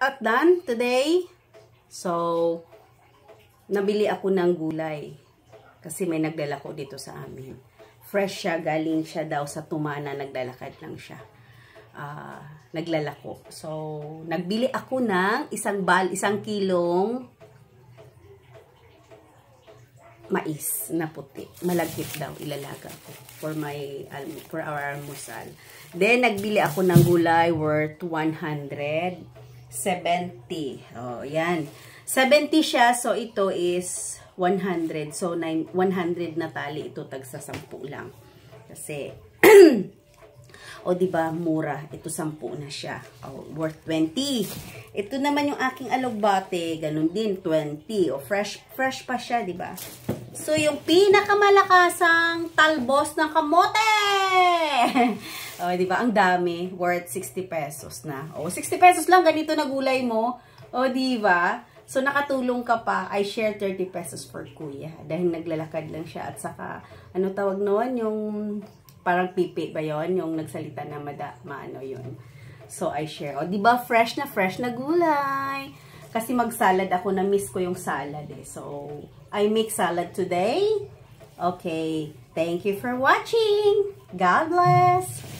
workout done today. So, nabili ako ng gulay. Kasi may nagdala ko dito sa amin. Fresh siya, galing siya daw sa Tumana, naglalakad lang siya. Naglalako. So, nagbili ako ng isang kilong mais na puti. Malagkit daw, ilalaga ko for our almusal. Then, nagbili ako ng gulay worth 170. Oh, yan. 70 siya, so ito is 100. So, 100 na tali ito, tagsa 10 lang. Kasi, o diba, mura. Ito 10 na siya. Oh, worth 20. Ito naman yung aking alugbate. Ganun din, 20. O, fresh pa siya, diba? So, yung pinakamalakasang talbos ng kamote! O, diba? Ang dami. Worth 60 pesos na. O, 60 pesos lang. Ganito na gulay mo. O, diba? So, nakatulong ka pa. I share 30 pesos for kuya. Dahil naglalakad lang siya. At saka, ano tawag noon? Yung parang pipi ba yon, yung nagsalita na maano yun. So, I share. O, diba, fresh na gulay. Kasi mag-salad ako, na-miss ko yung salad eh. So, I make salad today. Okay. Thank you for watching. God bless.